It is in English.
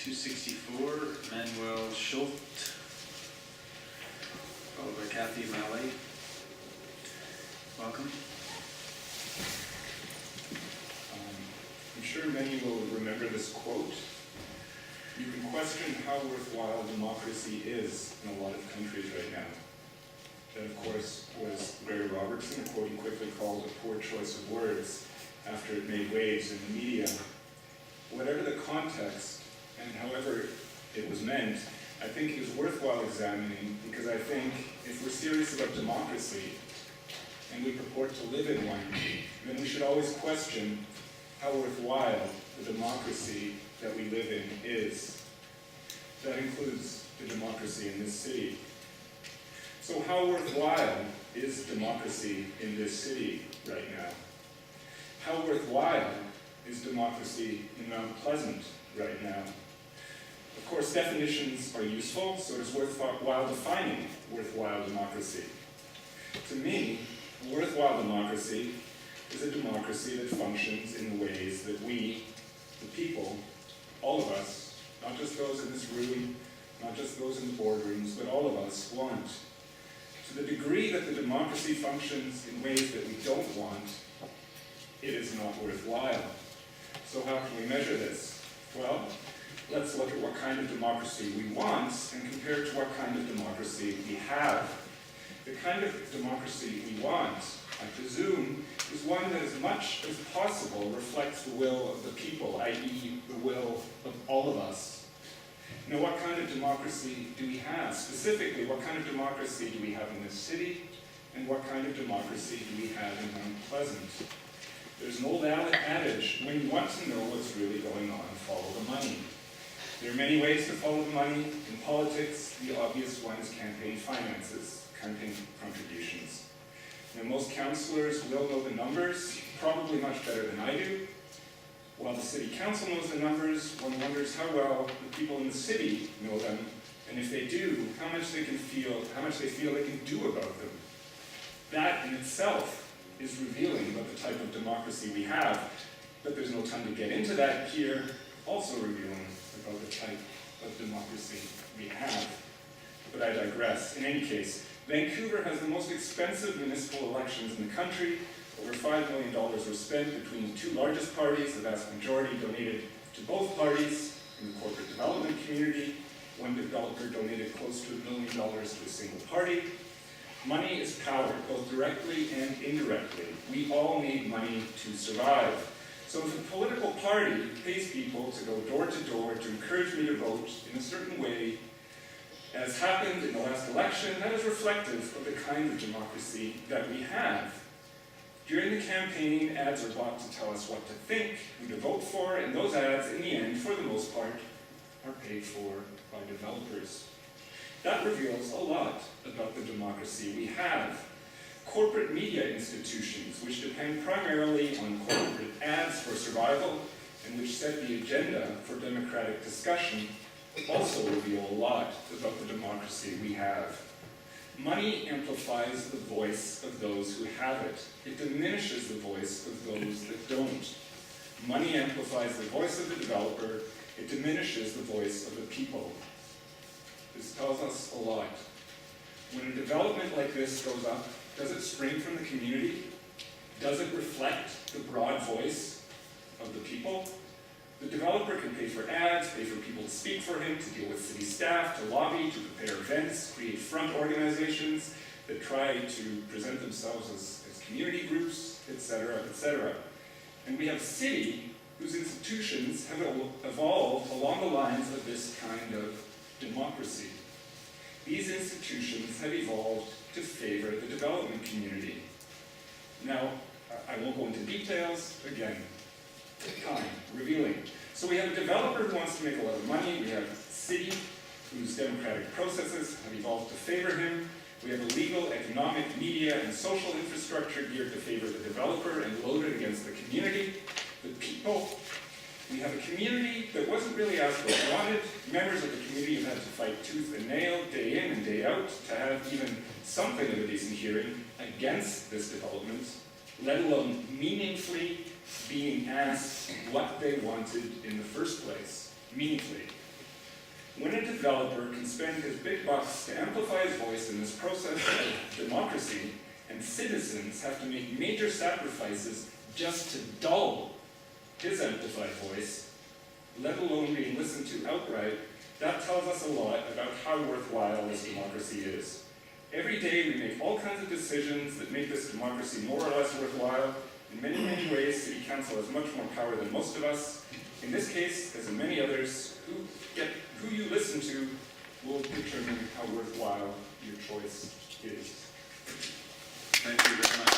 264, Manuel Schulte, followed by Kathy Mallet. Welcome. I'm sure many will remember this quote. You can question how worthwhile democracy is in a lot of countries right now. That, of course, was Gary Robertson, a quote he quickly called a poor choice of words after it made waves in the media. Whatever the context, and however it was meant, I think it is worthwhile examining, because I think if we're serious about democracy, and we purport to live in one, then we should always question how worthwhile the democracy that we live in is. That includes the democracy in this city. So how worthwhile is democracy in this city right now? How worthwhile is democracy in Mount Pleasant right now? Of course, definitions are useful, so it is worthwhile defining worthwhile democracy. To me, a worthwhile democracy is a democracy that functions in the ways that we, the people, all of us, not just those in this room, not just those in the boardrooms, but all of us want. To the degree that the democracy functions in ways that we don't want, it is not worthwhile. So how can we measure this? Well, let's look at what kind of democracy we want and compare it to what kind of democracy we have. The kind of democracy we want, I presume, is one that as much as possible reflects the will of the people, i.e. the will of all of us. Now, what kind of democracy do we have? Specifically, what kind of democracy do we have in this city, and what kind of democracy do we have in Mount Pleasant? There's an old adage, when you want to know what's really going on, follow the money. There are many ways to follow the money. In politics, the obvious one is campaign finances, campaign contributions. Now, most councillors will know the numbers, probably much better than I do. While the city council knows the numbers, one wonders how well the people in the city know them, and if they do, how much they feel they can do about them. That in itself is revealing about the type of democracy we have, but there's no time to get into that here, also revealing about the type of democracy we have. But I digress. In any case, Vancouver has the most expensive municipal elections in the country. Over $5 million were spent between the two largest parties. The vast majority donated to both parties. In the corporate development community, one developer donated close to $1 million to a single party. Money is power, both directly and indirectly. We all need money to survive. So if a political party pays people to go door to door to encourage me to vote in a certain way, as happened in the last election, that is reflective of the kind of democracy that we have. During the campaign, ads are bought to tell us what to think, who to vote for, and those ads, in the end, for the most part, are paid for by developers. That reveals a lot about the democracy we have. Corporate media institutions, which depend primarily on corporate ads for survival, and which set the agenda for democratic discussion, also reveal a lot about the democracy we have. Money amplifies the voice of those who have it. It diminishes the voice of those that don't. Money amplifies the voice of the developer. It diminishes the voice of the people. This tells us a lot. When a development like this goes up, does it spring from the community? Does it reflect the broad voice of the people? The developer can pay for ads, pay for people to speak for him, to deal with city staff, to lobby, to prepare events, create front organizations that try to present themselves as community groups, etc., etc. And we have a city whose institutions have evolved along the lines of this kind of democracy. These institutions have evolved to favor the development community. Now, I won't go into details, again, time, revealing. So we have a developer who wants to make a lot of money. We have a city whose democratic processes have evolved to favor him. We have a legal, economic, media, and social infrastructure geared to favor the developer and loaded against the community, the people. We have a community that wasn't really asked what it wanted. Members of the community have had to fight tooth and nail, day in and day out, to have even something of a decent hearing against this development, let alone meaningfully being asked what they wanted in the first place. Meaningfully. When a developer can spend his big bucks to amplify his voice in this process of democracy, and citizens have to make major sacrifices just to dull his amplified voice, let alone being listened to outright, that tells us a lot about how worthwhile this democracy is. Every day we make all kinds of decisions that make this democracy more or less worthwhile. In many, many ways, City Council has much more power than most of us. In this case, as in many others, who you listen to will determine how worthwhile your choice is. Thank you very much.